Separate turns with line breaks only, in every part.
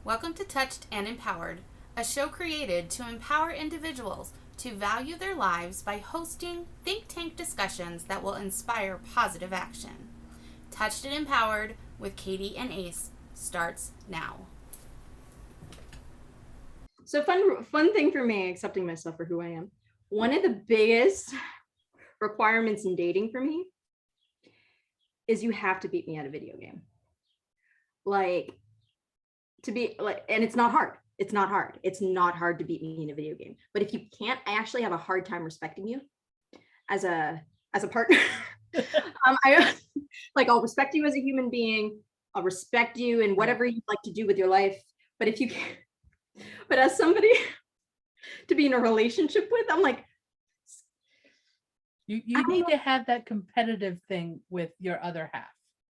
Welcome to Touched and Empowered, a show created to empower individuals to value their lives by hosting think tank discussions that will inspire positive action. Touched and Empowered with Katie and Ace starts now.
So fun thing for me, accepting myself for who I am. One of the biggest requirements in dating for me is you have to beat me at a video game. Like, to be like, and it's not hard. It's not hard. It's not hard to beat me in a video game. But if you can't, I actually have a hard time respecting you as a partner. I'll respect you as a human being. I'll respect you in whatever you'd like to do with your life. But if you can't, but as somebody to be in a relationship with, I'm like,
you need to have that competitive thing with your other half.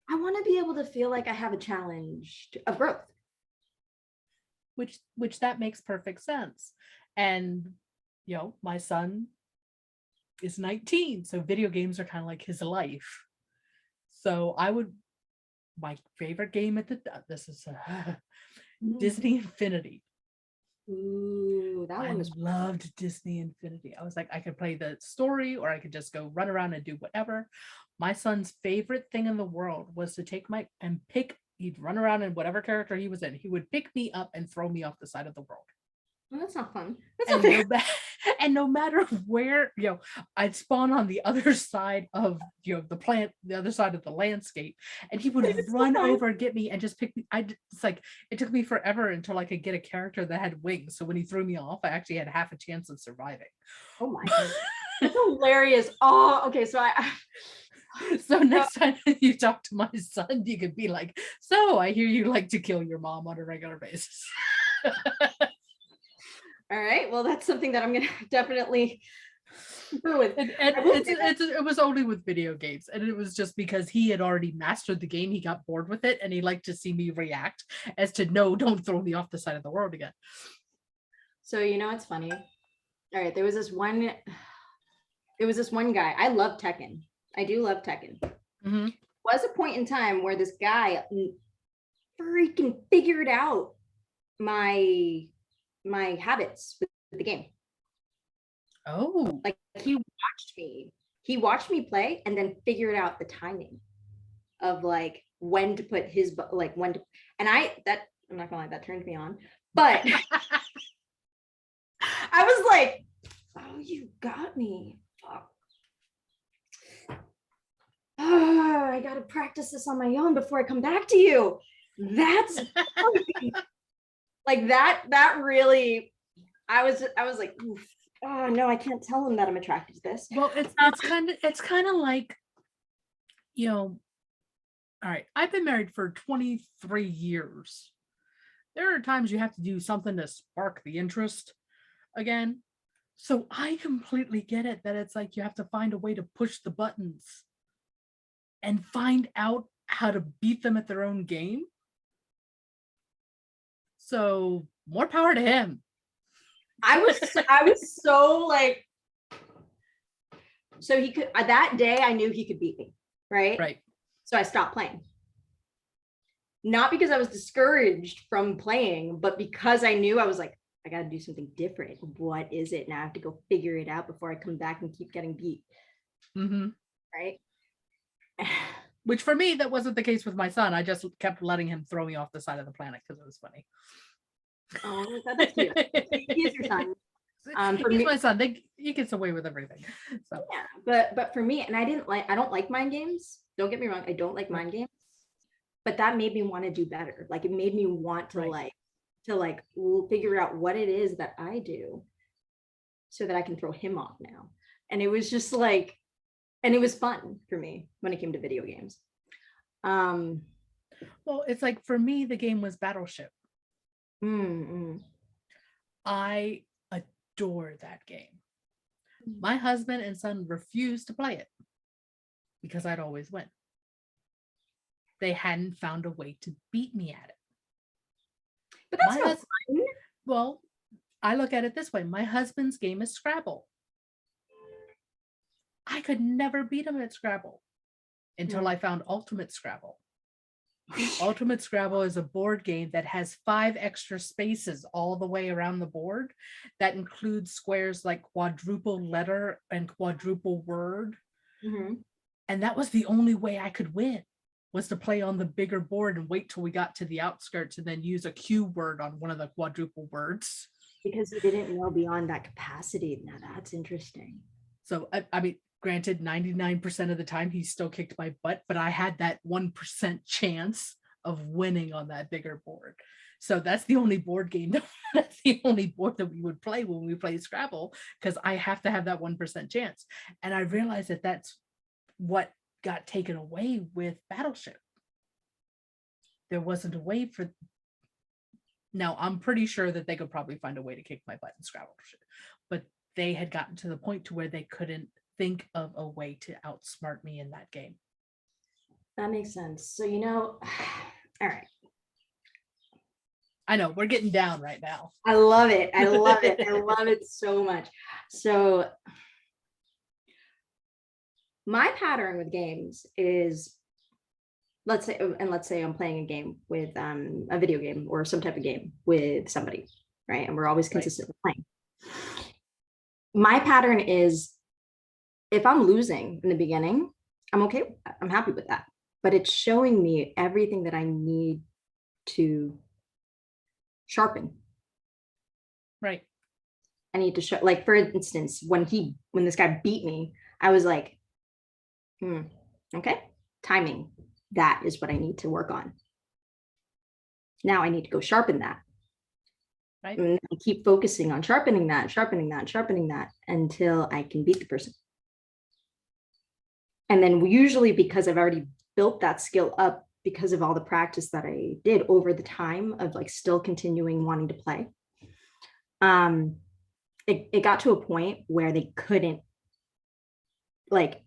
I want to be able to feel like I have a challenge of growth.
Which that makes perfect sense. And my son is 19, so video games are kind of like his life. So my favorite game this is Disney Infinity.
Ooh, that one
I loved Disney Infinity. I was like, I could play the story or I could just go run around and do whatever. My son's favorite thing in the world was to take he'd run around in whatever character he was in. He would pick me up and throw me off the side of the world.
Well, that's not fun. That's not fair.
No matter where, I'd spawn on the other side of the other side of the landscape, and he would run over and get me and just pick me. It's like it took me forever until I could get a character that had wings. So when he threw me off, I actually had half a chance of surviving.
Oh my god, that's hilarious. Oh, okay.
So next time you talk to my son, you could be like, "So I hear you like to kill your mom on a regular basis."
All right. Well, that's something that I'm gonna definitely go with.
And it was only with video games, and it was just because he had already mastered the game. He got bored with it, and he liked to see me react as to, "No, don't throw me off the side of the world again."
So it's funny. All right, there was this one guy. I love Tekken. I do love Tekken.
Mm-hmm.
Was a point in time where this guy freaking figured out my habits with the game.
Oh,
like he watched me play and then figured out the timing of like when to put his and I'm not gonna lie, that turned me on, but I was like, oh, you got me. Fuck. Oh, I gotta practice this on my own before I come back to you. That's like that really, I was like, oof. Oh no, I can't tell him that I'm attracted to this.
Well, it's kind of like, all right, I've been married for 23 years. There are times you have to do something to spark the interest again. So I completely get it that it's like you have to find a way to push the buttons and find out how to beat them at their own game. So more power to him.
I was so like, so he could, that day I knew he could beat me, right?
Right.
So I stopped playing. Not because I was discouraged from playing, but because I knew I was like, I got to do something different. What is it? Now I have to go figure it out before I come back and keep getting beat.
Mm-hmm.
Right.
Which for me, that wasn't the case with my son. I just kept letting him throw me off the side of the planet because it was funny.
Oh, that's cute. He is your son.
He's my son. He gets away with everything. So
yeah, but for me, and I don't like mind games. Don't get me wrong. I don't like mind games, but that made me want to do better. Like it made me want to figure out what it is that I do so that I can throw him off now. And it was just like, and it was fun for me when it came to video games.
Well, it's like for me, the game was Battleship.
Mm-hmm.
I adore that game. My husband and son refused to play it because I'd always win. They hadn't found a way to beat me at it.
But that's not fun.
Well, I look at it this way. My husband's game is Scrabble. I could never beat him at Scrabble until I found Ultimate Scrabble. Ultimate Scrabble is a board game that has 5 extra spaces all the way around the board. That includes squares like quadruple letter and quadruple word.
Mm-hmm.
And that was the only way I could win, was to play on the bigger board and wait till we got to the outskirts and then use a Q word on one of the quadruple words.
Because you didn't know beyond that capacity. Now that's interesting.
So, I mean, granted, 99% of the time he still kicked my butt, but I had that 1% chance of winning on that bigger board. So that's the only board game, that's the only board that we would play when we play Scrabble, because I have to have that 1% chance. And I realized that that's what got taken away with Battleship. There wasn't a way for. Now, I'm pretty sure that they could probably find a way to kick my butt in Scrabble, but they had gotten to the point to where they couldn't think of a way to outsmart me in that game.
That makes sense. So, all right.
I know we're getting down right now.
I love it. I love it. I love it so much. So my pattern with games is, let's say I'm playing a game with a video game or some type of game with somebody, right? And we're always consistently playing. My pattern is, if I'm losing in the beginning, I'm okay. I'm happy with that. But it's showing me everything that I need to sharpen.
Right.
I need to show, like, for instance, when this guy beat me, I was like, okay, timing. That is what I need to work on. Now I need to go sharpen that.
Right.
And I keep focusing on sharpening that until I can beat the person. And then usually, because I've already built that skill up because of all the practice that I did over the time of like still continuing wanting to play, it got to a point where they couldn't, like,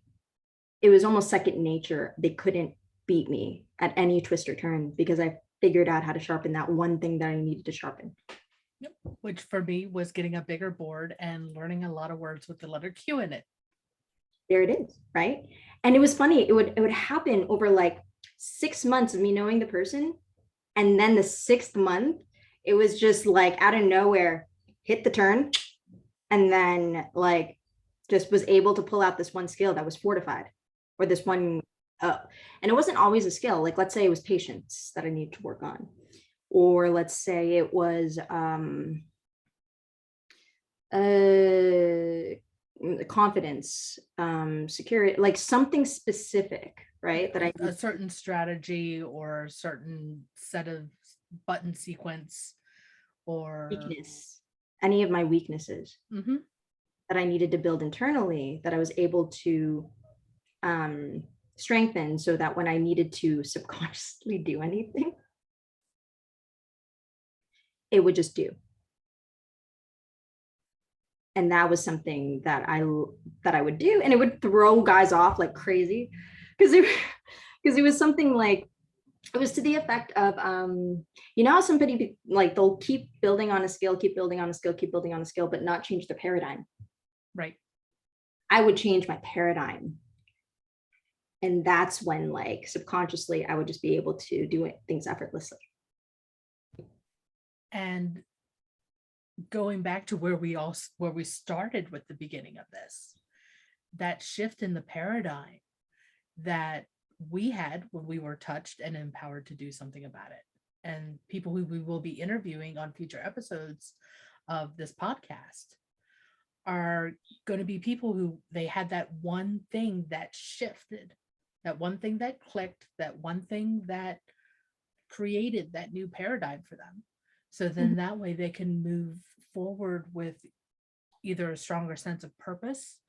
it was almost second nature. They couldn't beat me at any twist or turn because I figured out how to sharpen that one thing that I needed to sharpen.
Yep. Which for me was getting a bigger board and learning a lot of words with the letter Q in it.
There it is, right? And it was funny. It would happen over like 6 months of me knowing the person. And then the 6th month, it was just like out of nowhere, hit the turn. And then like just was able to pull out this one skill that was fortified, or this one. And it wasn't always a skill. Like, let's say it was patience that I needed to work on. Or let's say it was confidence, security, like something specific, right? That
a certain strategy or a certain set of button sequence or
weakness, any of my weaknesses that I needed to build internally, that I was able to strengthen, so that when I needed to subconsciously do anything, it would just do. And that was something that I would do, and it would throw guys off like crazy, because it was something like, it was to the effect of how somebody, like, they'll keep building on a skill, but not change their paradigm.
Right.
I would change my paradigm, and that's when, like, subconsciously I would just be able to do things effortlessly.
And going back to where we started with the beginning of this, that shift in the paradigm that we had when we were touched and empowered to do something about it. And people who we will be interviewing on future episodes of this podcast are going to be people who, they had that one thing that shifted, that one thing that clicked, that one thing that created that new paradigm for them. So then that way they can move forward with either a stronger sense of purpose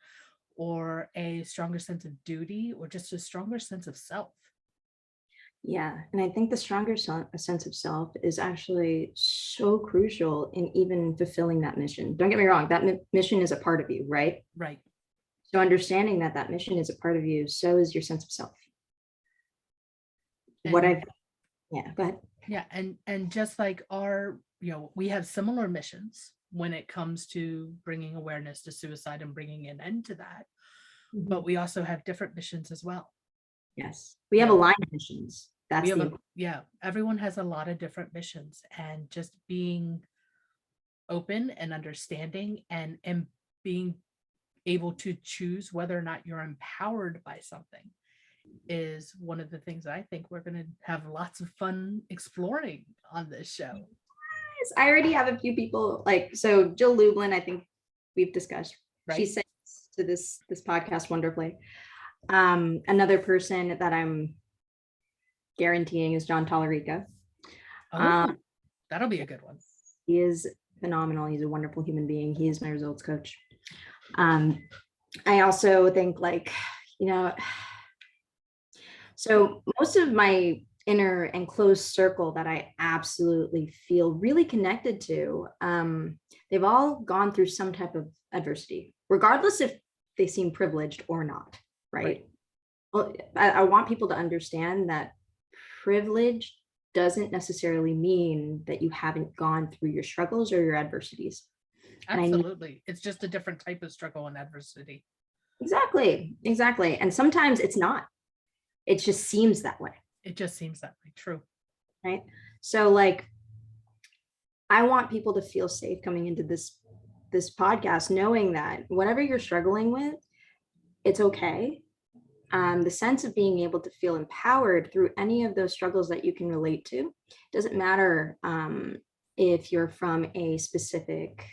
or a stronger sense of duty, or just a stronger sense of self.
Yeah. And I think the stronger sense of self is actually so crucial in even fulfilling that mission. Don't get me wrong, that mission is a part of you, right?
Right.
So understanding that mission is a part of you, so is your sense of self. Go ahead.
Yeah. And just like we have similar missions when it comes to bringing awareness to suicide and bringing an end to that. But we also have different missions as well.
Yes. We have aligned missions. That's
everyone has a lot of different missions, and just being open and understanding and being able to choose whether or not you're empowered by something is one of the things I think we're going to have lots of fun exploring on this show.
I already have a few people, like, so Jill Lublin, I think we've discussed, right? She sings to this podcast wonderfully. Another person that I'm guaranteeing is John Tallarico.
That'll be a good one.
He is phenomenal. He's a wonderful human being. He is my results coach. I also think, like, so most of my inner and close circle that I absolutely feel really connected to, they've all gone through some type of adversity, regardless if they seem privileged or not, right? Well, I want people to understand that privilege doesn't necessarily mean that you haven't gone through your struggles or your adversities.
Absolutely. It's just a different type of struggle and adversity.
Exactly. And sometimes it's not. It just seems that way.
True.
Right. So, like, I want people to feel safe coming into this podcast, knowing that whatever you're struggling with, it's okay. The sense of being able to feel empowered through any of those struggles that you can relate to. Doesn't matter if you're from a specific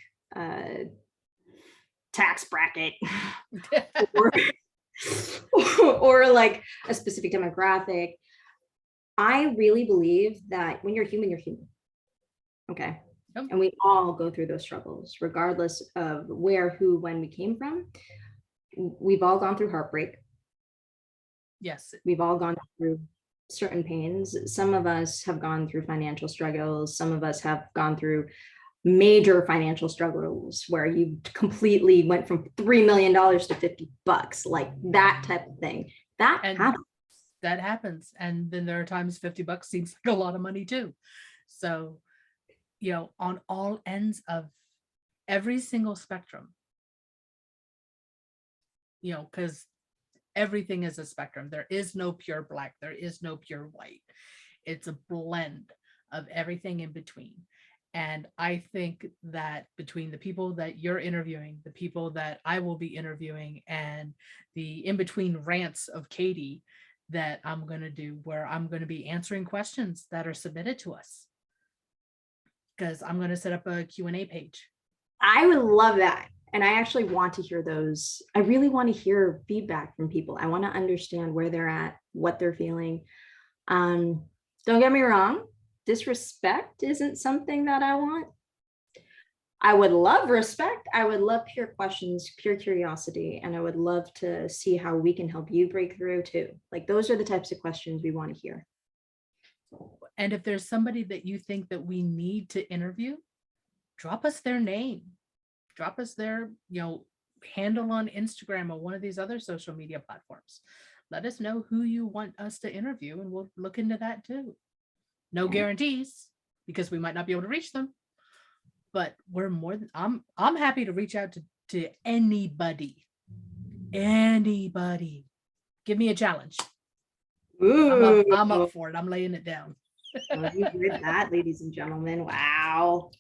tax bracket or like a specific demographic. I really believe that when you're human, you're human. Okay. Yep. And we all go through those struggles, regardless of where, who, when we came from. We've all gone through heartbreak.
Yes.
We've all gone through certain pains. Some of us have gone through financial struggles. Some of us have gone through major financial struggles where you completely went from $3 million to $50, like that type of thing. That happens.
And then there are times $50 seems like a lot of money too. So, on all ends of every single spectrum, because everything is a spectrum. There is no pure black. There is no pure white. It's a blend of everything in between. And I think that between the people that you're interviewing, the people that I will be interviewing, and the in-between rants of Katie that I'm going to do, where I'm going to be answering questions that are submitted to us, because I'm going to set up a Q&A page.
I would love that. And I actually want to hear those. I really want to hear feedback from people. I want to understand where they're at, what they're feeling. Don't get me wrong. Disrespect isn't something that I want. I would love respect. I would love pure questions, pure curiosity. And I would love to see how we can help you break through too. Like, those are the types of questions we want to hear.
And if there's somebody that you think that we need to interview, drop us their name. Drop us their, handle on Instagram or one of these other social media platforms. Let us know who you want us to interview, and we'll look into that too. No guarantees, because we might not be able to reach them, but we're more than I'm happy to reach out to anybody. Give me a challenge.
Ooh.
I'm up for it. I'm laying it down.
Well, you heard that, ladies and gentlemen. Wow.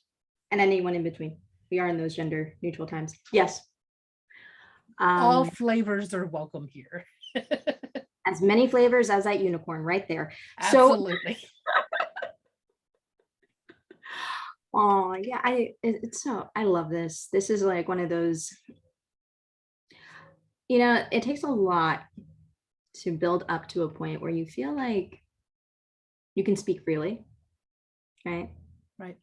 And anyone in between. We are in those gender neutral times. Yes.
All flavors are welcome here.
As many flavors as that unicorn right there.
Absolutely.
Oh yeah, I love this. This is like one of those, it takes a lot to build up to a point where you feel like you can speak freely, right?
Right.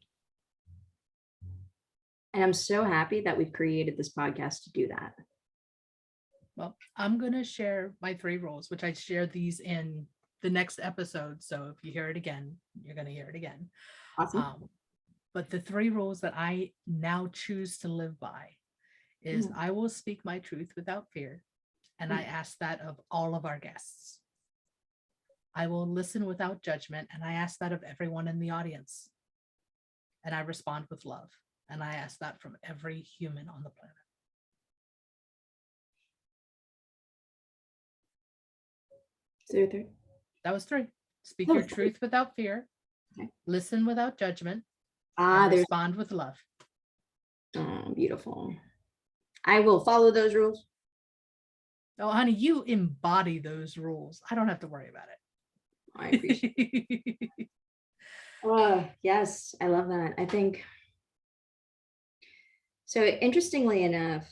And I'm so happy that we've created this podcast to do that.
Well, I'm going to share my 3 rules, which I share these in the next episode. So if you hear it again, you're going to hear it again.
Awesome.
But the 3 rules that I now choose to live by is I will speak my truth without fear. And I ask that of all of our guests. I will listen without judgment. And I ask that of everyone in the audience. And I respond with love. And I ask that from every human on the planet.
So 3.
That was 3. Speak your truth without fear.
Okay.
Listen without judgment.
Ah,
And
there's
respond with love.
beautiful. I will follow those rules.
Oh, honey, you embody those rules. I don't have to worry about
I appreciate
it.
Oh, yes, I love that. I think so. Interestingly enough,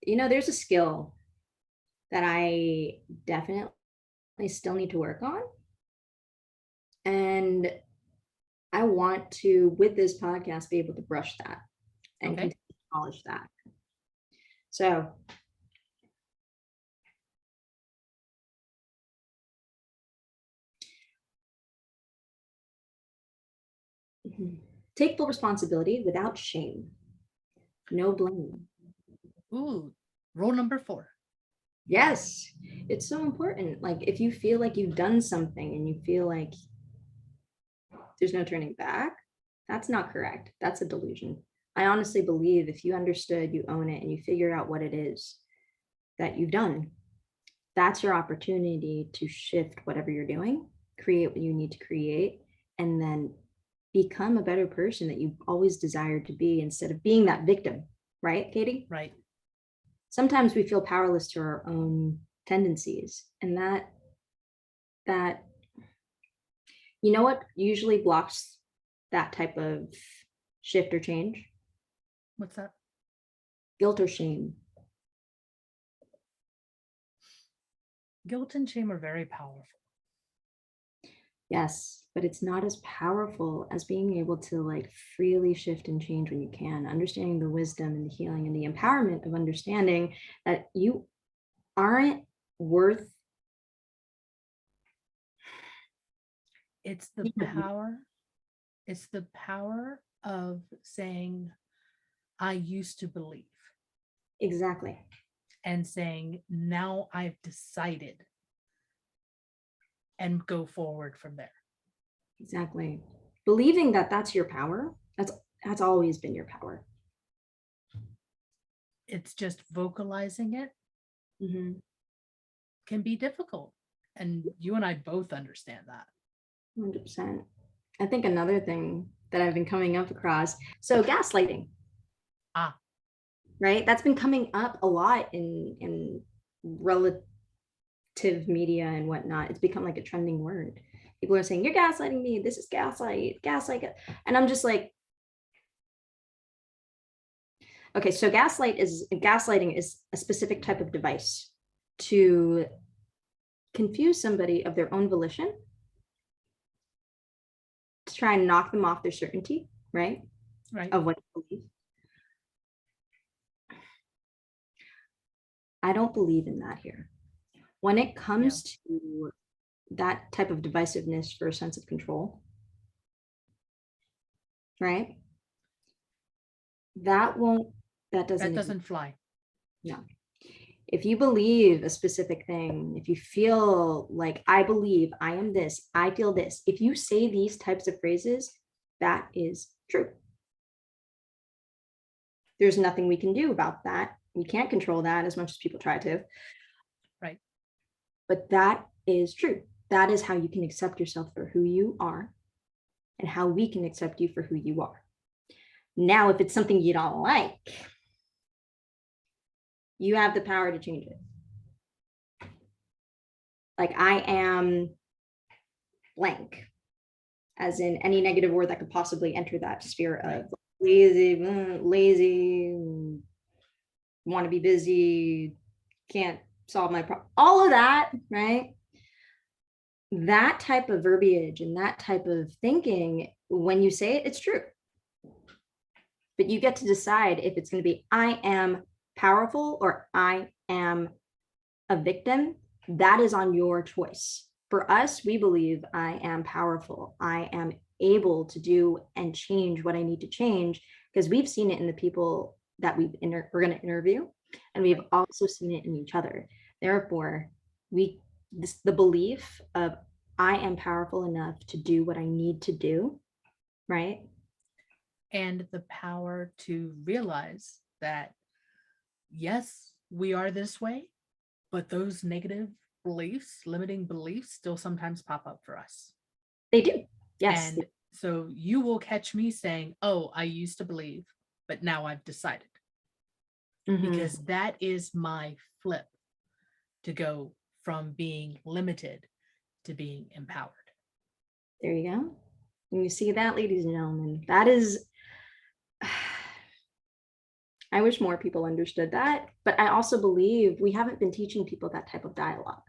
there's a skill that I definitely still need to work on. And I want to, with this podcast, be able to brush that and
Okay.
continue to polish that. So take full responsibility without shame. No blame.
Ooh, rule number 4.
Yes, it's so important. Like if you feel like you've done something and you feel like there's no turning back, that's not correct. That's a delusion. I honestly believe if you understood, you own it, and you figure out what it is that you've done, that's your opportunity to shift whatever you're doing, create what you need to create, and then become a better person that you've always desired to be instead of being that victim, right, Katie?
Right.
Sometimes we feel powerless to our own tendencies, and that you know what usually blocks that type of shift or change?
What's that?
Guilt or shame.
Guilt and shame are very powerful.
Yes, but it's not as powerful as being able to like freely shift and change when you can, understanding the wisdom and the healing and the empowerment of understanding that you aren't worth.
It's the power. It's the power of saying, I used to believe.
Exactly.
And saying, now I've decided, and go forward from there.
Exactly. Believing that that's your power, that's always been your power.
It's just vocalizing it can be difficult. And you and I both understand that.
100%. I think another thing that I've been coming up across, so gaslighting. Right? That's been coming up a lot in relative media and whatnot. It's become like a trending word. People are saying, you're gaslighting me. This is gaslight. And I'm just like, okay, so gaslighting is a specific type of device to confuse somebody of their own volition, to try and knock them off their certainty, right?
Right.
Of what they believe. I don't believe in that here. When it comes to that type of divisiveness for a sense of control, right? That doesn't
fly.
No. If you believe a specific thing, if you feel like I believe I am this, I feel this, if you say these types of phrases, that is true. There's nothing we can do about that. We can't control that as much as people try to.
Right.
But that is true. That is how you can accept yourself for who you are and how we can accept you for who you are. Now, if it's something you don't like, you have the power to change it. Like I am blank, as in any negative word that could possibly enter that sphere of lazy, want to be busy, can't solve my problem, all of that, right? That type of verbiage and that type of thinking, when you say it, it's true. But you get to decide if it's going to be, I am powerful or I am a victim. That is on your choice. For us, we believe I am powerful. I am able to do and change what I need to change, because we've seen it in the people that we're going to interview, and we've also seen it in each other. Therefore, the belief of I am powerful enough to do what I need to do, right?
And the power to realize that, yes, we are this way, but those negative beliefs, limiting beliefs, still sometimes pop up for us.
They do. Yes.
And so you will catch me saying, oh, I used to believe, but now I've decided. Because that is my flip to go from being limited to being empowered.
There you go. And you see that, ladies and gentlemen, that is, I wish more people understood that, but I also believe we haven't been teaching people that type of dialogue.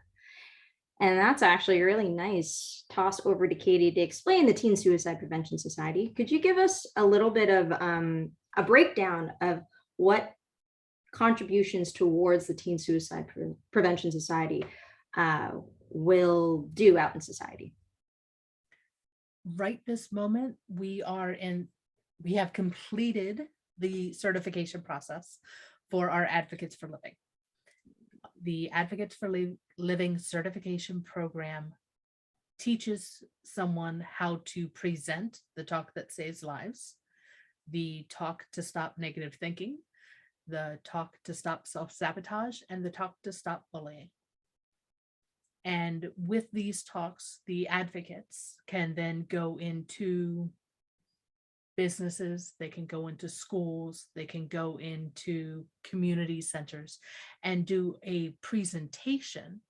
And that's actually a really nice toss over to Katie to explain the Teen Suicide Prevention Society. Could you give us a little bit of a breakdown of what contributions towards the Teen Suicide Prevention Society will do out in society?
Right this moment, we have completed the certification process for our Advocates for Living. The Advocates for Living certification program teaches someone how to present the talk that saves lives, the talk to stop negative thinking, the talk to stop self-sabotage, and the talk to stop bullying. And with these talks, the advocates can then go into businesses, they can go into schools, they can go into community centers and do a presentation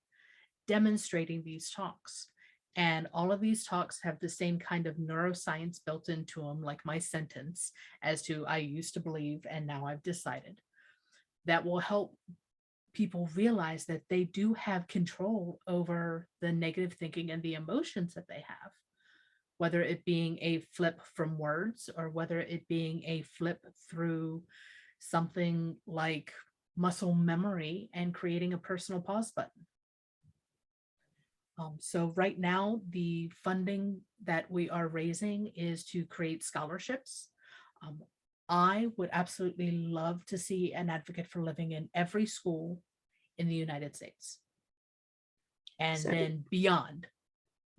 demonstrating these talks. And all of these talks have the same kind of neuroscience built into them, like my sentence as to I used to believe and now I've decided. That will help people realize that they do have control over the negative thinking and the emotions that they have, whether it being a flip from words or whether it being a flip through something like muscle memory and creating a personal pause button. So right now, the funding that we are raising is to create scholarships. I would absolutely love to see an Advocate for Living in every school in the United States. And then beyond,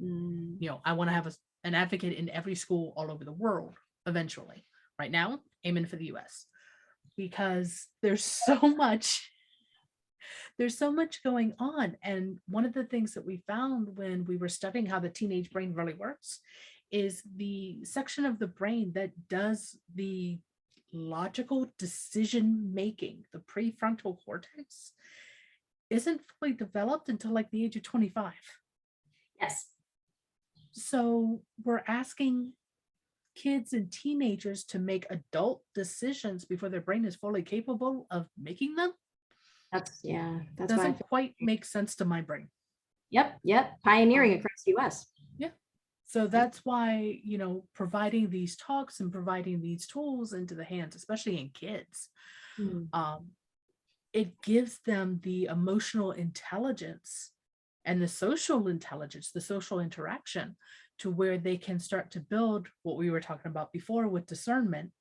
I want to have an advocate in every school all over the world eventually. Right now, aiming for the US, because there's so much going on. And one of the things that we found when we were studying how the teenage brain really works is the section of the brain that does the logical decision making, the prefrontal cortex, isn't fully developed until like the age of 25.
Yes.
So we're asking kids and teenagers to make adult decisions before their brain is fully capable of making them.
That's
doesn't quite make sense to my brain.
Yep. Pioneering across the US.
Yeah. So that's why, providing these talks and providing these tools into the hands, especially in kids, it gives them the emotional intelligence and the social intelligence, the social interaction, to where they can start to build what we were talking about before with discernment.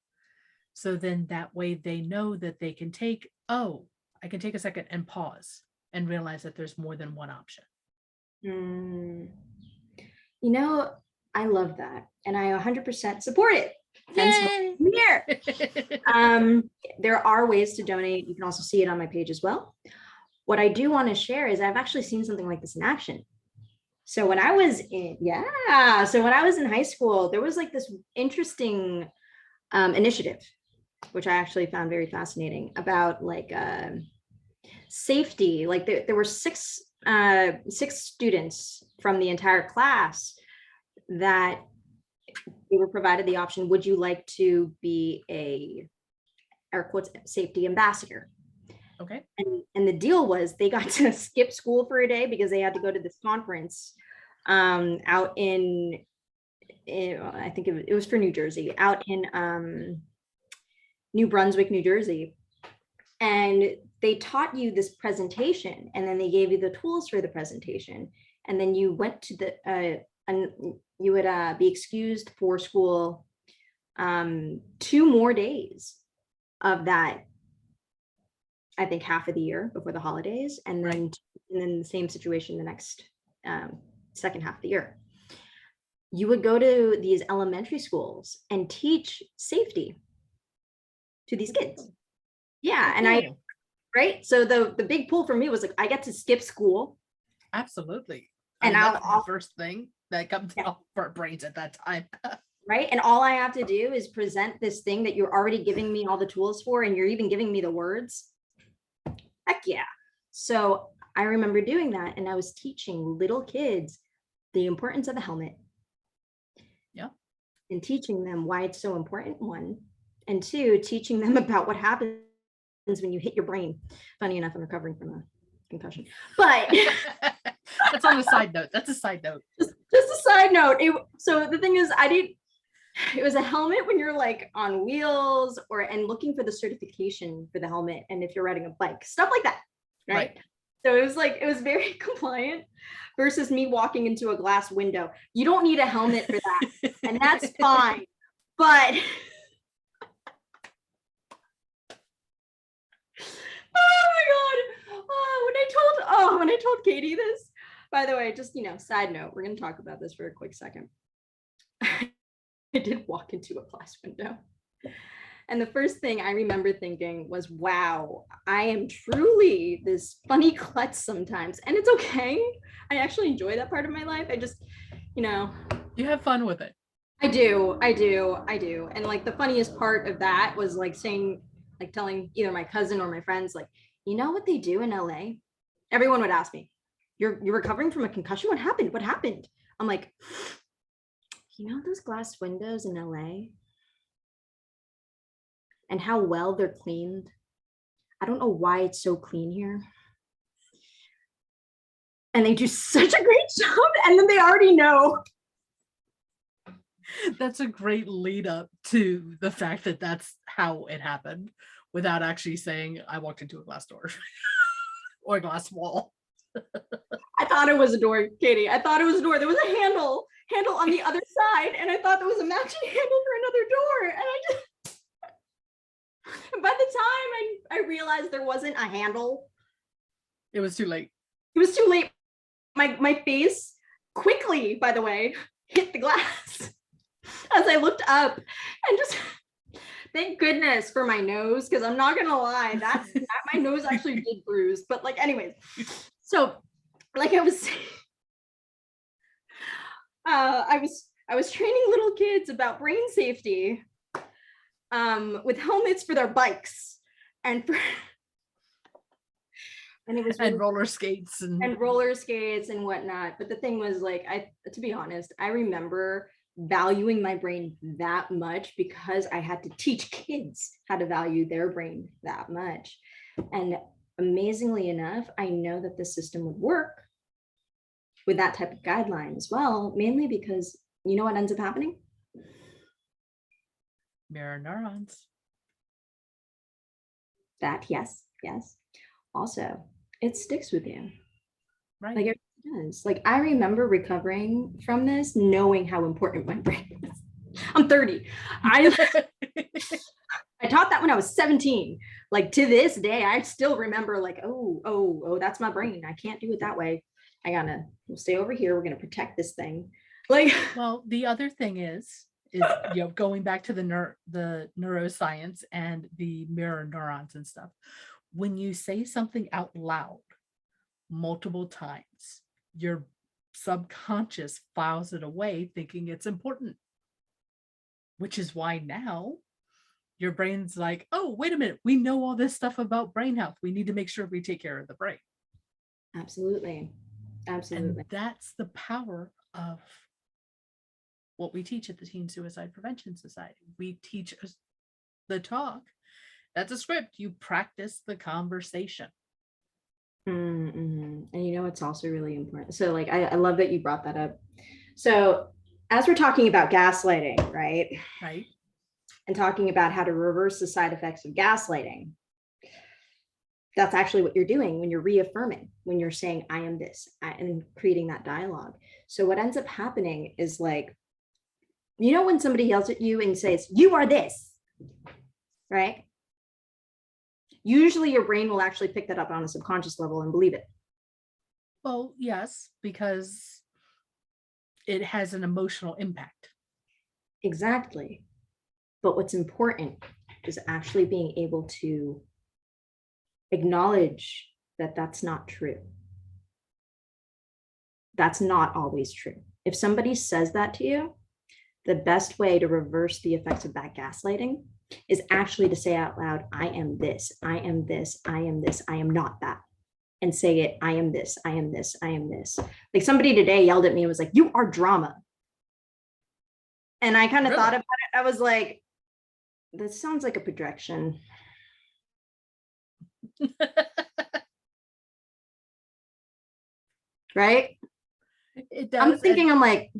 So then that way they know that they can I can take a second and pause and realize that there's more than one option.
I love that. And I 100% support it.
Yay!
Here. There are ways to donate. You can also see it on my page as well. What I do want to share is I've actually seen something like this in action. So when I was in high school, there was like this interesting initiative, which I actually found very fascinating, about like safety. Like there were six students from the entire class that they were provided the option, would you like to be a air quotes safety ambassador?
Okay.
And the deal was they got to skip school for a day because they had to go to this conference out in I think it was for New Jersey, out in New Brunswick, New Jersey. And they taught you this presentation, and then they gave you the tools for the presentation. And then you went to the, you would be excused for school 2 more days of that, I think half of the year before the holidays. And then, the same situation the next second half of the year. You would go to these elementary schools and teach safety to these kids. Yeah. And right. So the big pull for me was like, I get to skip school.
Absolutely.
And
that's the first thing. that comes off our brains at that time.
Right. And all I have to do is present this thing that you're already giving me all the tools for, and you're even giving me the words. Heck yeah. So I remember doing that, and I was teaching little kids the importance of a helmet.
Yeah.
And teaching them why it's so important, one. And two, teaching them about what happens when you hit your brain. Funny enough, I'm recovering from a concussion. But
that's on a side note. That's a side note.
Just a side note. So the thing is, it was a helmet when you're like on wheels and looking for the certification for the helmet. And if you're riding a bike, stuff like that. Right. So it was very compliant versus me walking into a glass window. You don't need a helmet for that. And that's fine. But oh my God. When I told Katie this, by the way, just, side note, we're going to talk about this for a quick second. I did walk into a glass window. And the first thing I remember thinking was, wow, I am truly this funny klutz sometimes. And it's okay. I actually enjoy that part of my life. I just,
You have fun with it.
I do. And like the funniest part of that was like telling either my cousin or my friends, like, you know what they do in LA? Everyone would ask me, you're recovering from a concussion? What happened? What happened? I'm like, those glass windows in LA and how well they're cleaned. I don't know why it's so clean here. And they do such a great job. And then they already know.
That's a great lead up to the fact that that's how it happened without actually saying I walked into a glass door or a glass wall.
I thought it was a door, Katie. I thought it was a door. There was a handle on the other side, and I thought there was a matching handle for another door. And by the time I realized there wasn't a handle,
it was too late.
It was too late. My face quickly, by the way, hit the glass as I looked up, and just thank goodness for my nose, because I'm not gonna lie, that my nose actually did bruise. But like, anyways, so like I was saying, I was training little kids about brain safety with helmets for their bikes and it was really,
and roller skates
and whatnot. But the thing was, like, to be honest, I remember valuing my brain that much because I had to teach kids how to value their brain that much. And amazingly enough, I know that the system would work with that type of guideline as well, mainly because you know what ends up happening?
Mirror neurons.
That, yes. Also, it sticks with you.
Right.
Like it does. Like I remember recovering from this, knowing how important my brain is. I'm 30. I taught that when I was 17. Like to this day, I still remember like, oh, that's my brain. I can't do it that way. We'll stay over here. We're gonna protect this thing. Like,
well, the other thing is going back to the neuroscience and the mirror neurons and stuff. When you say something out loud multiple times, your subconscious files it away thinking it's important, which is why now your brain's like, oh, wait a minute, we know all this stuff about brain health. We need to make sure we take care of the brain.
Absolutely.
And that's the power of what we teach at the Teen Suicide Prevention Society. We teach the talk. That's a script. You practice the conversation.
Mm-hmm. And it's also really important. So like, I love that you brought that up. So as we're talking about gaslighting, right?
Right.
And talking about how to reverse the side effects of gaslighting, that's actually what you're doing when you're reaffirming, when you're saying, I am this, and creating that dialogue. So what ends up happening is like, when somebody yells at you and says, you are this, right? Usually your brain will actually pick that up on a subconscious level and believe it.
Well, yes, because it has an emotional impact.
Exactly. But what's important is actually being able to acknowledge that that's not true. That's not always true. if somebody says that to you, the best way to reverse the effects of that gaslighting is actually to say out loud, I am this, I am this, I am this, I am not that. And say it, I am this, I am this, I am this. Like somebody today yelled at me and was like, you are drama. And I kind of thought about it. I was like, this sounds like a projection. Right?
It does.
I'm thinking, I'm like,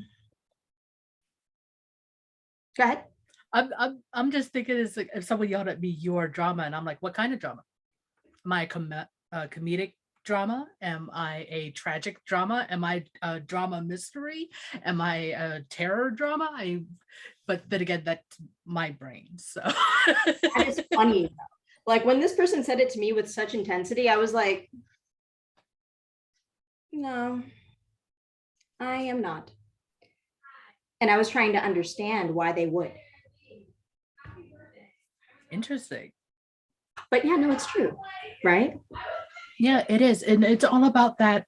go ahead.
I'm just thinking, it's like if someone yelled at me, "You're drama," and I'm like, what kind of drama? Am I a comedic drama? Am I a tragic drama? Am I a drama mystery? Am I a terror drama? But then again, that's my brain. So
That is funny. Like when this person said it to me with such intensity, I was like, no, I am not. And I was trying to understand why they would.
Interesting.
But yeah, no, it's true, right?
Yeah, it is. And it's all about that,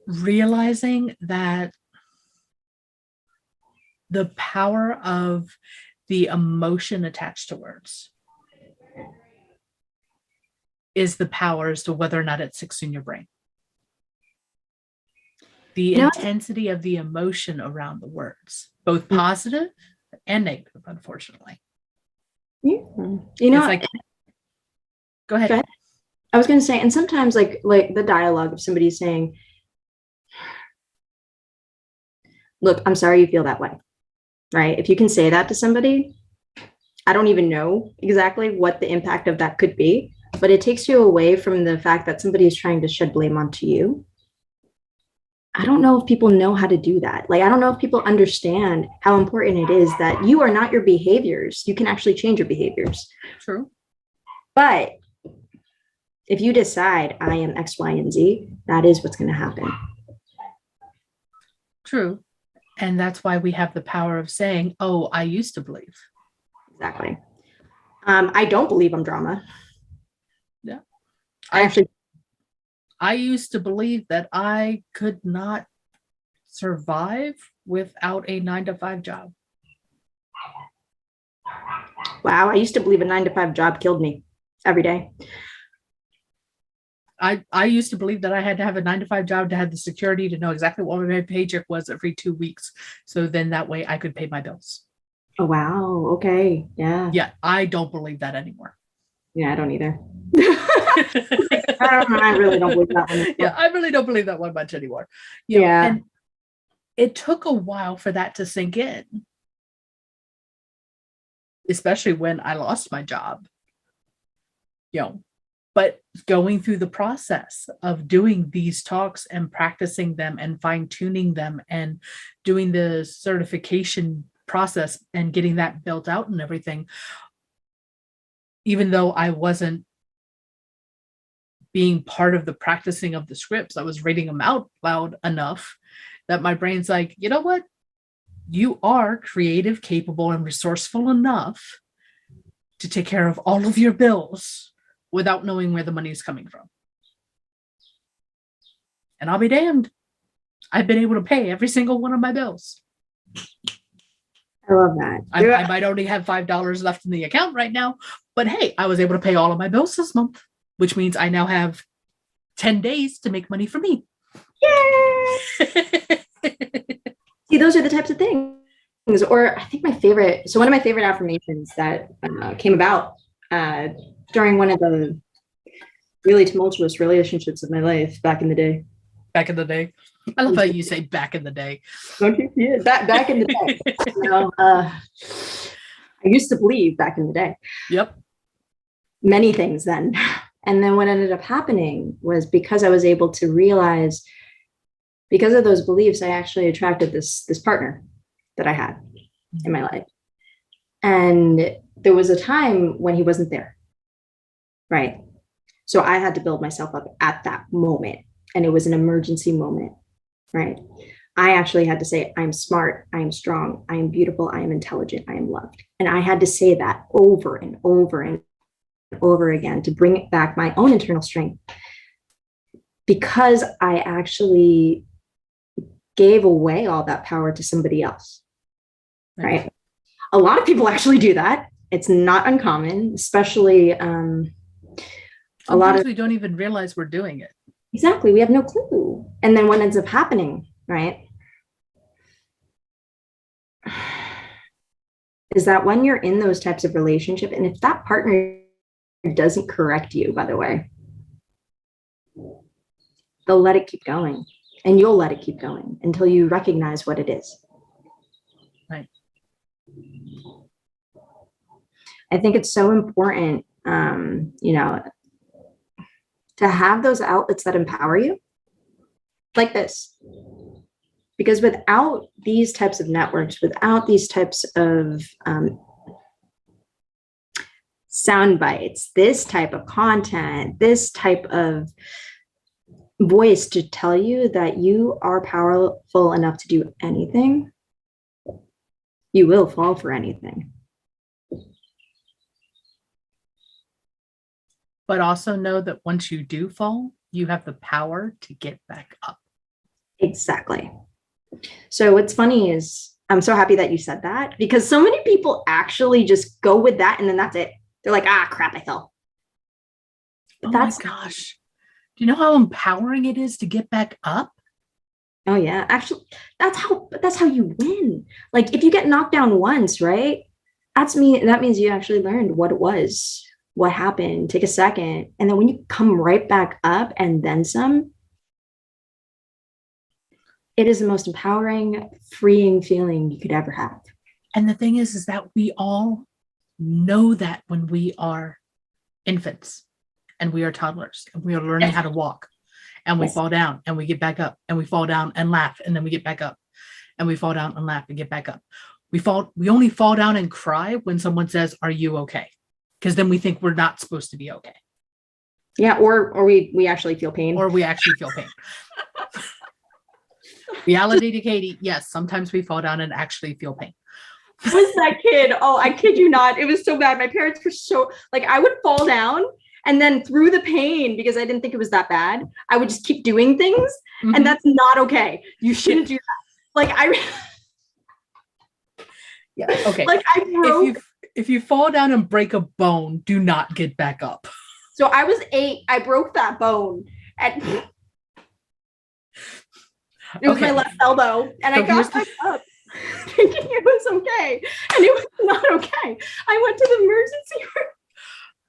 realizing that the power of the emotion attached to words is the power as to whether or not it sticks in your brain. The intensity of the emotion around the words, both positive and negative, unfortunately.
Yeah. You know,
like, go ahead.
I was going to say, and sometimes like the dialogue of somebody saying, look, I'm sorry you feel that way, right? If you can say that to somebody, I don't even know exactly what the impact of that could be, but it takes you away from the fact that somebody is trying to shed blame onto you. I don't know if people know how to do that. Like, I don't know if people understand how important it is that you are not your behaviors. You can actually change your behaviors.
True.
But if you decide I am X, Y, and Z, that is what's going to happen.
True. And that's why we have the power of saying, oh, I used to believe.
Exactly. I don't believe I'm drama.
Yeah.
I
used to believe that I could not survive without a 9-to-5 job.
Wow. I used to believe a 9-to-5 job killed me every day.
I used to believe that I had to have a 9-to-5 job to have the security to know exactly what my paycheck was every 2 weeks. So then that way I could pay my bills.
Oh, wow. Okay. Yeah.
Yeah. I don't believe that anymore.
Yeah, I don't either. I really don't believe that one anymore.
Yeah, I really don't believe that one much anymore.
Yeah.
And it took a while for that to sink in, especially when I lost my job. But going through the process of doing these talks and practicing them and fine-tuning them and doing the certification process and getting that built out and everything, even though I wasn't being part of the practicing of the scripts, I was reading them out loud enough that my brain's like, you know what? You are creative, capable, and resourceful enough to take care of all of your bills without knowing where the money is coming from. And I'll be damned. I've been able to pay every single one of my bills.
I love that.
I might only have $5 left in the account right now, but hey, I was able to pay all of my bills this month, which means I now have 10 days to make money for me.
Yay! See, those are the types of things. Or I think one of my favorite affirmations that came about during one of the really tumultuous relationships of my life back in the day.
Back in the day. I love how you say back in the day.
Don't you see it? Back in the day. I used to believe back in the day.
Yep.
Many things then. And then what ended up happening was, because I was able to realize, because of those beliefs, I actually attracted this partner that I had in my life. And there was a time when he wasn't there. Right. So I had to build myself up at that moment. And it was an emergency moment. Right. I actually had to say, I'm smart, I am strong, I am beautiful, I am intelligent, I am loved. And I had to say that over and over and over again to bring it back my own internal strength, because I actually gave away all that power to somebody else, right? A lot of people actually do that. It's not uncommon, especially
Sometimes
a lot of
we don't even realize we're doing it.
exactly. We have no clue. And then what ends up happening, right, is that when you're in those types of relationship, and if that partner doesn't correct you, by the way, they'll let it keep going, and you'll let it keep going until you recognize what it is.
Right.
I think it's so important, to have those outlets that empower you, like this. Because without these types of networks, without these types of sound bites, this type of content, this type of voice to tell you that you are powerful enough to do anything, you will fall for anything.
But also know that once you do fall, you have the power to get back up.
Exactly. So what's funny is I'm so happy that you said that, because so many people actually just go with that and then that's it. They're like, ah, crap, I fell.
But my gosh. Do you know how empowering it is to get back up?
Oh yeah. Actually, that's how you win. Like if you get knocked down once, right? That means you actually learned what it was, what happened. Take a second. And then when you come right back up and then some, it is the most empowering, freeing feeling you could ever have.
And the thing is that we all know that when we are infants and we are toddlers and we are learning how to walk and we fall down and we get back up and we fall down and laugh and then we get back up and we fall down and laugh and get back up. We only fall down and cry when someone says, "Are you okay?" Because then we think we're not supposed to be okay.
Yeah, or we actually feel pain.
Or we actually feel pain. Reality to Katie, yes, sometimes we fall down and actually feel pain.
Was that kid? Oh, I kid you not. It was so bad. My parents were so, like, I would fall down and then through the pain, because I didn't think it was that bad, I would just keep doing things. Mm-hmm. And that's not okay. You shouldn't do that. Like
yeah, okay.
Like I broke.
If you fall down and break a bone, do not get back up.
So I was 8. I broke that bone. It was my left elbow, and so I got back up thinking it was okay, and it was not okay. I went to the emergency room.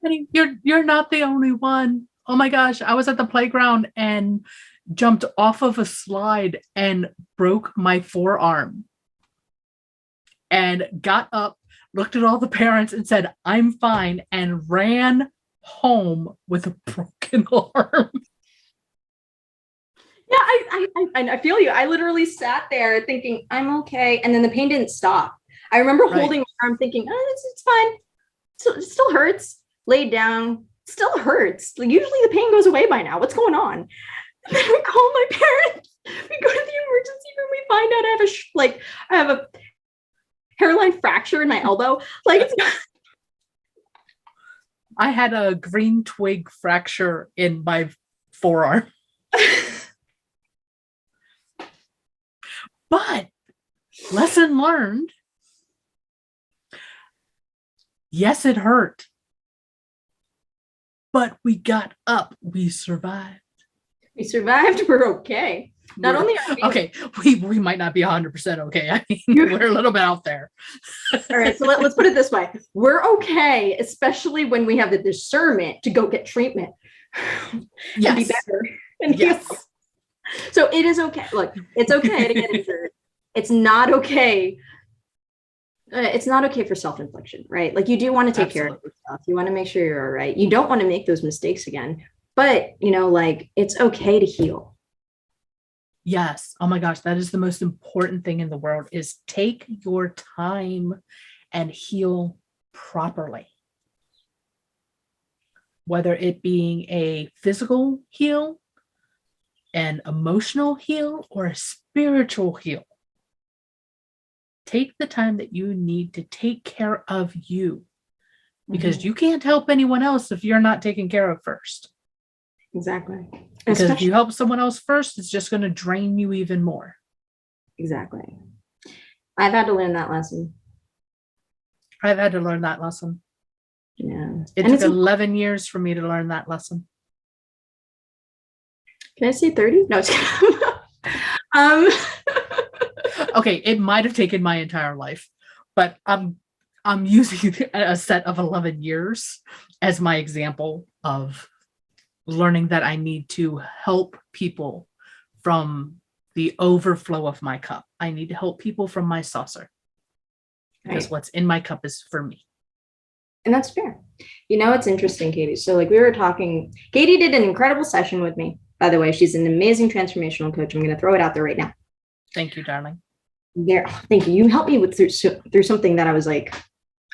Honey, you're not the only one. Oh my gosh, I was at the playground and jumped off of a slide and broke my forearm. And got up, looked at all the parents and said, "I'm fine," and ran home with a broken arm.
Yeah, I feel you. I literally sat there thinking, I'm okay. And then the pain didn't stop. I remember holding my arm thinking, oh, it's fine. So it still hurts. Laid down, still hurts. Like, usually the pain goes away by now. What's going on? And then we call my parents. We go to the emergency room. We find out I have a hairline fracture in my elbow. Like it's
I had a green twig fracture in my forearm. But lesson learned. Yes, it hurt. But we got up. We survived.
We survived. We're okay. Not only are we
okay, we might not be 100% okay. I mean, we're a little bit out there.
All right, so let's put it this way. We're okay, especially when we have the discernment to go get treatment.
Yes.
And be better. And
yes.
Heal. So it is okay. Look, it's okay to get injured. It's not okay. It's not okay for self-infliction, right? Like you do want to take care of yourself. You want to make sure you're all right. You don't want to make those mistakes again. But, it's okay to heal.
Yes. Oh my gosh, that is the most important thing in the world is take your time and heal properly. Whether it being a physical heal, an emotional heal, or a spiritual heal. Take the time that you need to take care of you because you can't help anyone else if you're not taken care of first.
Exactly.
Because if you help someone else first, it's just going to drain you even more.
Exactly. I've had to learn that lesson.
I've had to learn that lesson.
Yeah.
It took 11 years for me to learn that lesson.
Can I say 30? No, it's
Okay, it might have taken my entire life, but I'm using a set of 11 years as my example of learning that I need to help people from the overflow of my cup. I need to help people from my saucer because
Right.
what's in my cup is for me.
And that's fair. You know, it's interesting, Katie. So like we were talking, Katie did an incredible session with me. By the way, she's an amazing transformational coach. I'm going to throw it out there right now.
Thank you, darling.
There, thank you. You helped me with through something that I was like,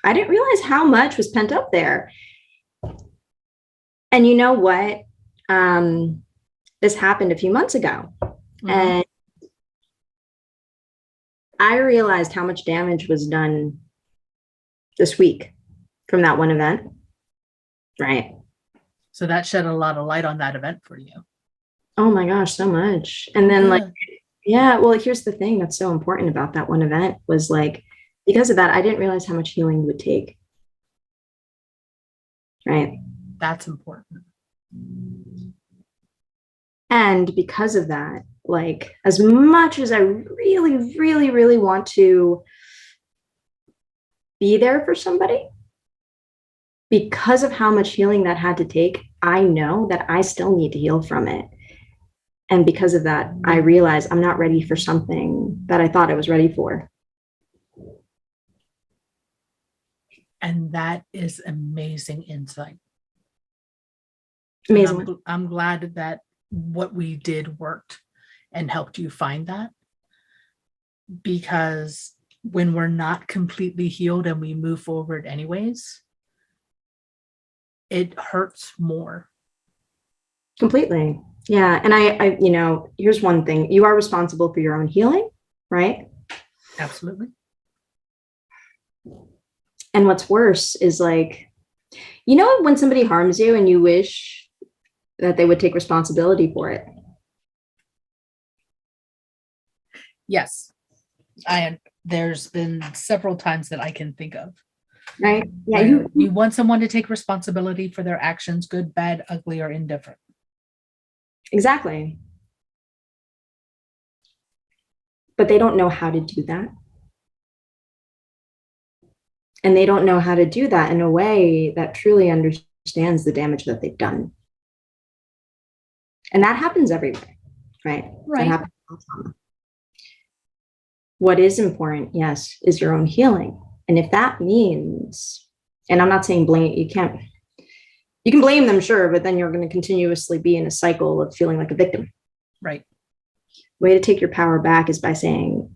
I didn't realize how much was pent up there. And you know what? This happened a few months ago. Mm-hmm. And I realized how much damage was done this week from that one event. Right.
So that shed a lot of light on that event for you.
Oh my gosh, so much. And then like, yeah, well, here's the thing that's so important about that one event was like, because of that, I didn't realize how much healing would take. Right.
That's important.
And because of that, like as much as I really, really, really want to be there for somebody, because of how much healing that had to take, I know that I still need to heal from it. And because of that, I realized I'm not ready for something that I thought I was ready for.
And that is amazing insight.
Amazing.
I'm glad that what we did worked and helped you find that. Because when we're not completely healed and we move forward anyways, it hurts more.
Completely. Yeah. And I, you know, here's one thing. You are responsible for your own healing, right?
Absolutely.
And what's worse is like, you know, when somebody harms you and you wish that they would take responsibility for it.
Yes. There's been several times that I can think of.
Right. Yeah.
You want someone to take responsibility for their actions, good, bad, ugly, or indifferent.
Exactly. But they don't know how to do that. And they don't know how to do that in a way that truly understands the damage that they've done. And that happens everywhere, right? That happens all the time. What is important, yes, is your own healing. And if that means, and I'm not saying blame, you can blame them, sure, but then you're going to continuously be in a cycle of feeling like a victim.
Right.
Way to take your power back is by saying,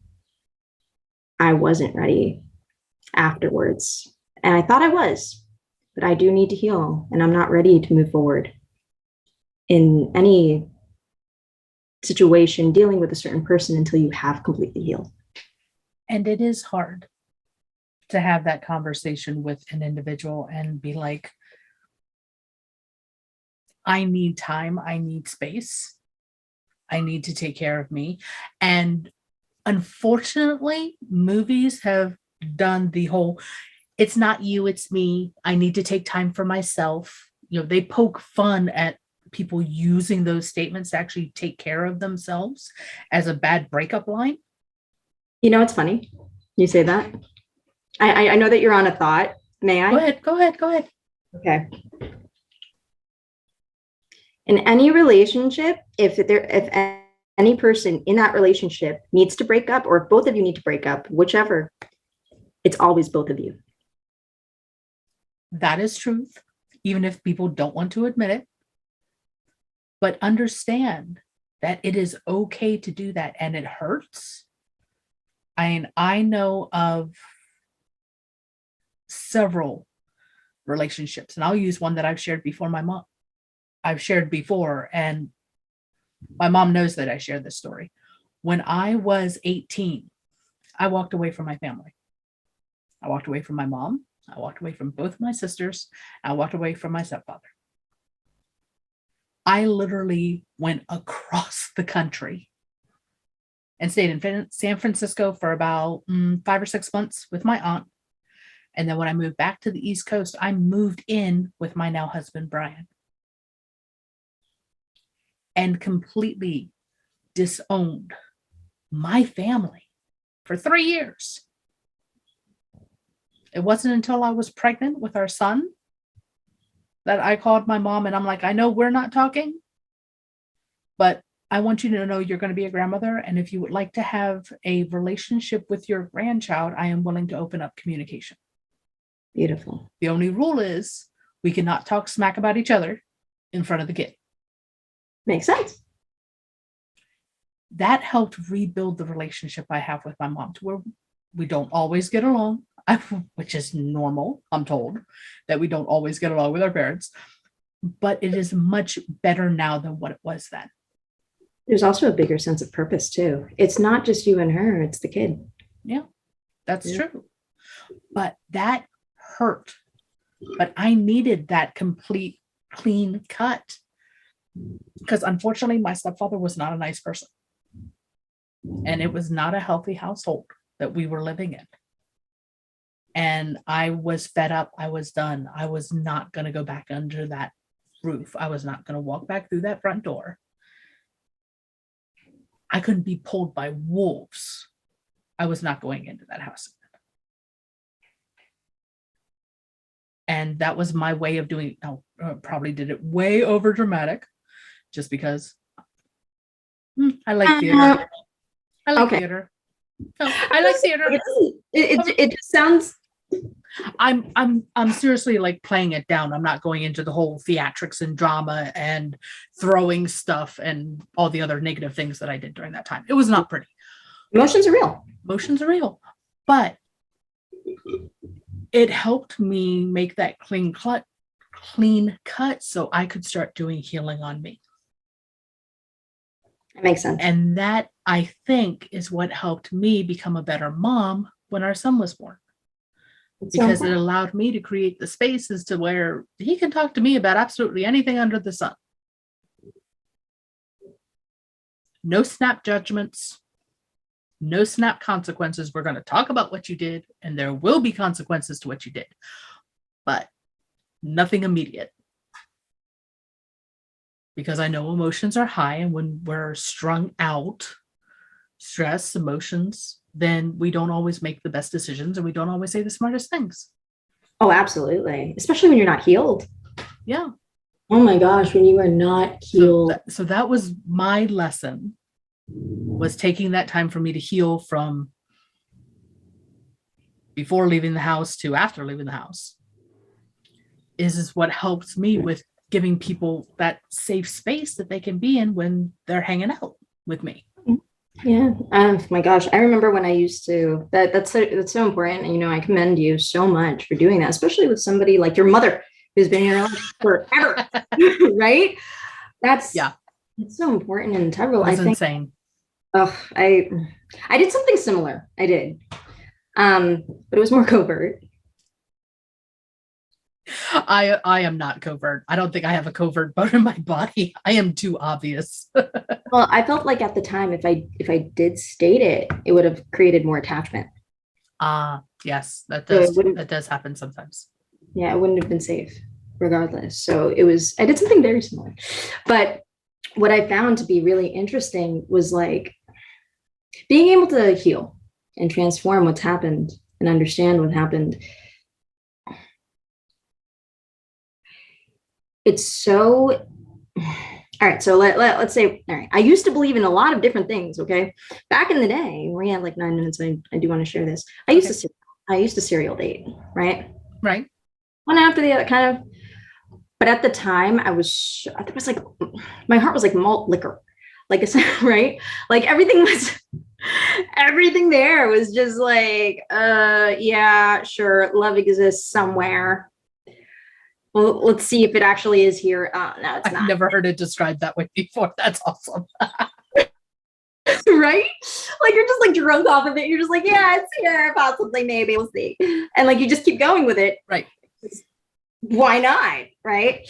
I wasn't ready afterwards. And I thought I was, but I do need to heal and I'm not ready to move forward in any situation dealing with a certain person until you have completely healed.
And it is hard to have that conversation with an individual and be like, I need time, I need space, I need to take care of me. And unfortunately, movies have done the whole, it's not you, it's me, I need to take time for myself. You know, they poke fun at people using those statements to actually take care of themselves as a bad breakup line.
You know, it's funny you say that. I know that you're on a thought. May I?
Go ahead.
Okay. In any relationship, if any person in that relationship needs to break up, or if both of you need to break up, whichever, it's always both of you.
That is truth, even if people don't want to admit it. But understand that it is okay to do that, and it hurts. I know of several relationships, and I'll use one that I've shared before. And my mom knows that I shared this story. When I was 18, I walked away from my family. I walked away from my mom. I walked away from both my sisters. I walked away from my stepfather. I literally went across the country and stayed in San Francisco for about 5 or 6 months with my aunt. And then when I moved back to the East Coast, I moved in with my now husband, Brian, and completely disowned my family for 3 years. It wasn't until I was pregnant with our son that I called my mom and I'm like, I know we're not talking, but I want you to know you're going to be a grandmother. And if you would like to have a relationship with your grandchild, I am willing to open up communication.
Beautiful.
The only rule is we cannot talk smack about each other in front of the kid.
Makes sense.
That helped rebuild the relationship I have with my mom to where we don't always get along, which is normal. I'm told that we don't always get along with our parents, but it is much better now than what it was then.
There's also a bigger sense of purpose too. It's not just you and her, it's the kid.
Yeah, that's true. But that hurt. But I needed that complete clean cut because unfortunately my stepfather was not a nice person. And it was not a healthy household that we were living in. And I was fed up. I was done. I was not going to go back under that roof. I was not going to walk back through that front door. I couldn't be pulled by wolves. I was not going into that house. And that was my way of doing it. I probably did it way over dramatic just because I like theater. I like theater. No, I like theater.
It just sounds.
I'm seriously like playing it down. I'm not going into the whole theatrics and drama and throwing stuff and all the other negative things that I did during that time. It was not pretty.
Emotions are real.
Emotions are real, but it helped me make that clean cut so I could start doing healing on me.
That makes sense.
And that, I think, is what helped me become a better mom when our son was born. Because it allowed me to create the spaces to where he can talk to me about absolutely anything under the sun. No snap judgments, no snap consequences. We're going to talk about what you did, and there will be consequences to what you did, but nothing immediate. Because I know emotions are high, and when we're strung out, stress, emotions, then we don't always make the best decisions and we don't always say the smartest things.
Oh, absolutely. Especially when you're not healed.
Yeah.
Oh my gosh, when you are not healed.
So that was my lesson, was taking that time for me to heal from before leaving the house to after leaving the house. Is what helps me with giving people that safe space that they can be in when they're hanging out with me.
Yeah. Oh my gosh. I remember when I used to, that's so important. And, I commend you so much for doing that, especially with somebody like your mother who's been in your life forever. Right. It's so important and integral.
That's insane.
Oh, I did something similar. I did. But it was more covert.
I am not covert. I don't think I have a covert bone in my body. I am too obvious.
Well, I felt like at the time, if I did state it, it would have created more attachment.
Yes, that does happen sometimes.
Yeah, it wouldn't have been safe regardless. So I did something very similar. But what I found to be really interesting was like being able to heal and transform what's happened and understand what happened. It's so, all right. So let's say, all right. I used to believe in a lot of different things. Okay. Back in the day, we have like 9 minutes. I do want to share this. I used to serial date, right?
Right.
One after the other kind of, but at the time I was like, my heart was like malt liquor. Like I said, right? Like everything there was just like, yeah, sure. Love exists somewhere. Well, let's see if it actually is here. No, it's not.
I've never heard it described that way before. That's awesome.
Right? Like you're just like drunk off of it. You're just like, yeah, it's here. Possibly, maybe we'll see. And like you just keep going with it.
Right.
Why not? Right?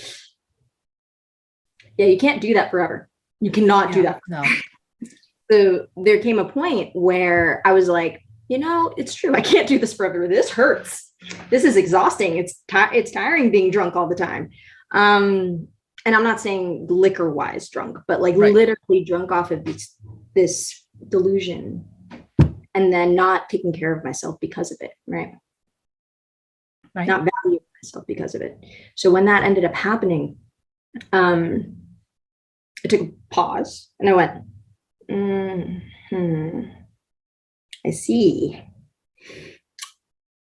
Yeah, you can't do that forever. You cannot do that.
No.
So there came a point where I was like, it's true. I can't do this forever. This hurts. This is exhausting. It's tiring being drunk all the time. And I'm not saying liquor wise drunk, but like literally drunk off of this delusion, and then not taking care of myself because of it. Right. Not valuing myself because of it. So when that ended up happening, I took a pause and I went, I see.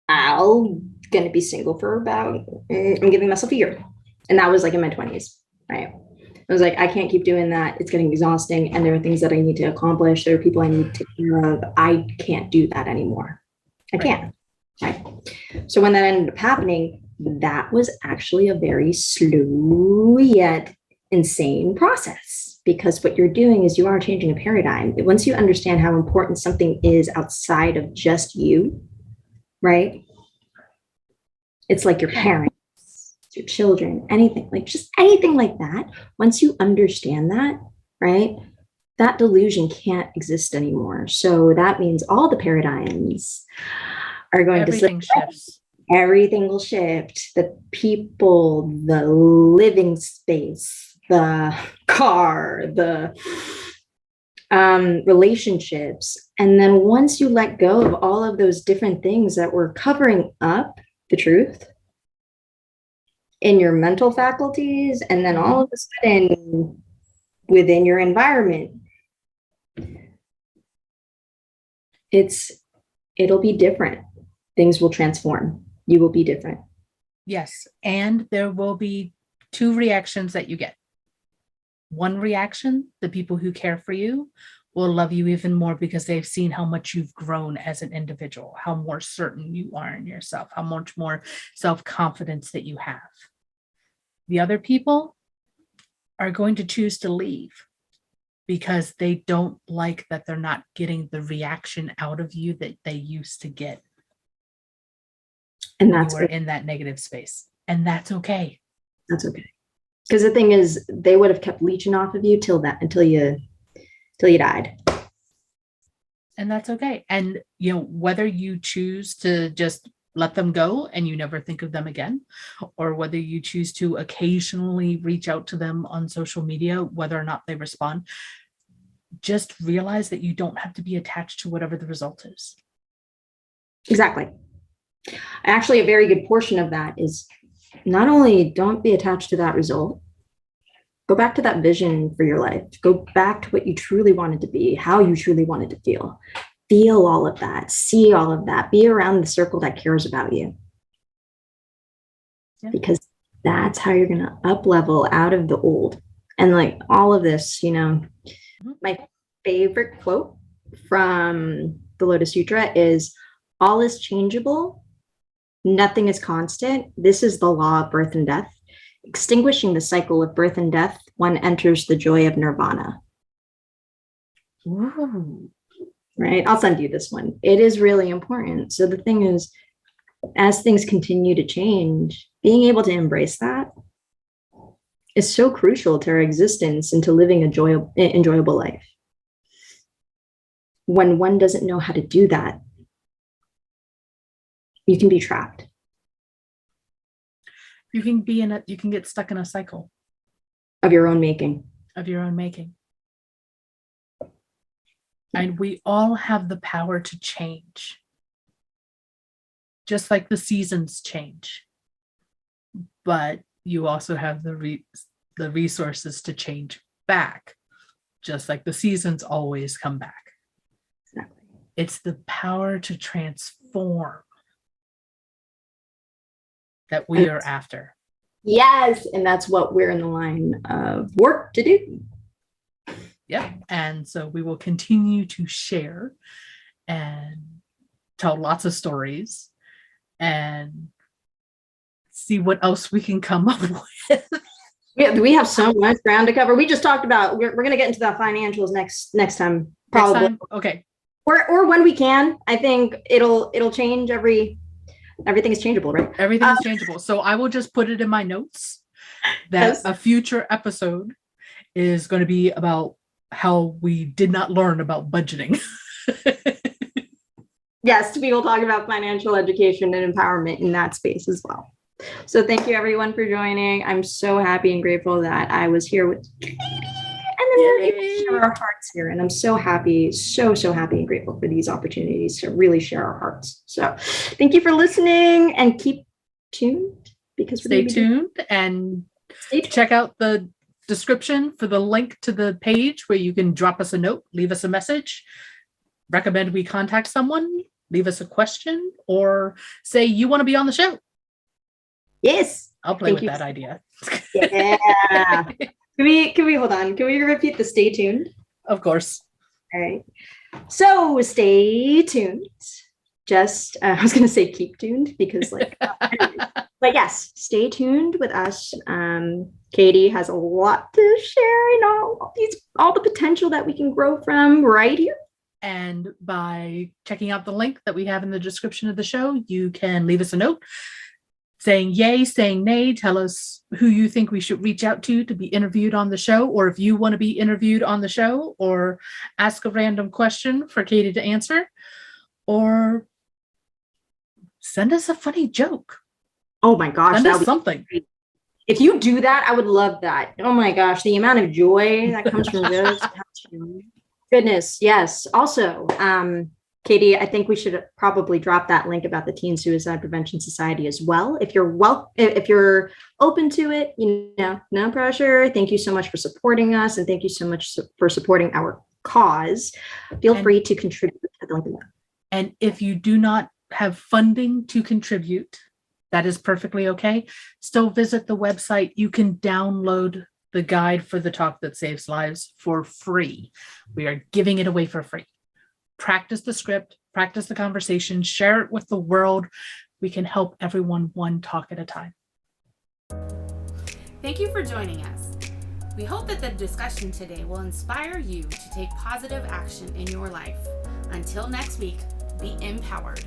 I'm gonna be single for about, I'm giving myself a year. And that was like in my 20s, right? I was like, I can't keep doing that. It's getting exhausting. And there are things that I need to accomplish. There are people I need to take care of. I can't do that anymore. I can't. Right. So when that ended up happening, that was actually a very slow yet insane process, because what you're doing is you are changing a paradigm. Once you understand how important something is outside of just you, right? It's like your parents, your children, anything, like just anything like that. Once you understand that, right, that delusion can't exist anymore. So that means all the paradigms are going
everything
to
shifts.
Everything will shift. The people, the living space, the car, the relationships. And then once you let go of all of those different things that were covering up the truth in your mental faculties, and then all of a sudden within your environment, it'll be different. Things will transform. You will be different.
Yes. And there will be two reactions that you get. One reaction, the people who care for you will love you even more because they've seen how much you've grown as an individual, how more certain you are in yourself, how much more self-confidence that you have. The other people are going to choose to leave because they don't like that they're not getting the reaction out of you that they used to get. And that's you were in that negative space. And that's okay.
That's okay. Because the thing is, they would have kept leeching off of you until you died.
And that's okay. And whether you choose to just let them go and you never think of them again, or whether you choose to occasionally reach out to them on social media, whether or not they respond, just realize that you don't have to be attached to whatever the result is.
Exactly. Actually, a very good portion of that is not only don't be attached to that result, go back to that vision for your life. Go back to what you truly wanted to be, how you truly wanted to feel. Feel all of that, see all of that, be around the circle that cares about you. Yeah. Because that's how you're going to up level out of the old. And like all of this, my favorite quote from the Lotus Sutra is, all is changeable. Nothing is constant. This is the law of birth and death. Extinguishing the cycle of birth and death, one enters the joy of nirvana.
Ooh.
Right? I'll send you this one. It is really important. So the thing is, as things continue to change, being able to embrace that is so crucial to our existence and to living a enjoyable life. When one doesn't know how to do that, you can be trapped.
You can get stuck in a cycle
of your own making.
And we all have the power to change. Just like the seasons change. But you also have the resources to change back. Just like the seasons always come back.
Exactly.
It's the power to transform that we are after.
Yes, and that's what we're in the line of work to do.
Yep, and so we will continue to share and tell lots of stories and see what else we can come up with.
We have so much ground to cover. We just talked about, we're going to get into the financials next time, probably.
Next time? Okay.
Or when we can. I think it'll change everything is changeable, right?
Everything is changeable. So I will just put it in my notes that a future episode is going to be about how we did not learn about budgeting.
Yes, we will talk about financial education and empowerment in that space as well. So thank you everyone for joining. I'm so happy and grateful that I was here with Katie, and then we're able to share our hearts here. And I'm so happy, so happy and grateful for these opportunities to really share our hearts. So thank you for listening, and keep tuned, because
Stay tuned and check out the description for the link to the page where you can drop us a note, leave us a message, recommend we contact someone, leave us a question, or say you want to be on the show.
Yes.
I'll play with that idea.
Yeah. Can we hold on? Can we repeat the stay tuned?
Of course.
All right. So stay tuned. Just, I was going to say keep tuned, because but yes, stay tuned with us. Katie has a lot to share, all the potential that we can grow from right here.
And by checking out the link that we have in the description of the show, you can leave us a note saying yay, saying nay, tell us who you think we should reach out to be interviewed on the show, or if you want to be interviewed on the show, or ask a random question for Katie to answer, or send us a funny joke.
Oh my gosh.
Send us something.
If you do that, I would love that. Oh my gosh, the amount of joy that comes from this. Goodness, yes. Also, Katie, I think we should probably drop that link about the Teen Suicide Prevention Society as well. If you're open to it, no pressure. Thank you so much for supporting us, and thank you so much for supporting our cause. Feel free to contribute to the link below.
And if you do not have funding to contribute, that is perfectly okay. Still visit the website. You can download the guide for the Talk That Saves Lives for free. We are giving it away for free. Practice the script, practice the conversation, share it with the world. We can help everyone one talk at a time.
Thank you for joining us. We hope that the discussion today will inspire you to take positive action in your life. Until next week, be empowered.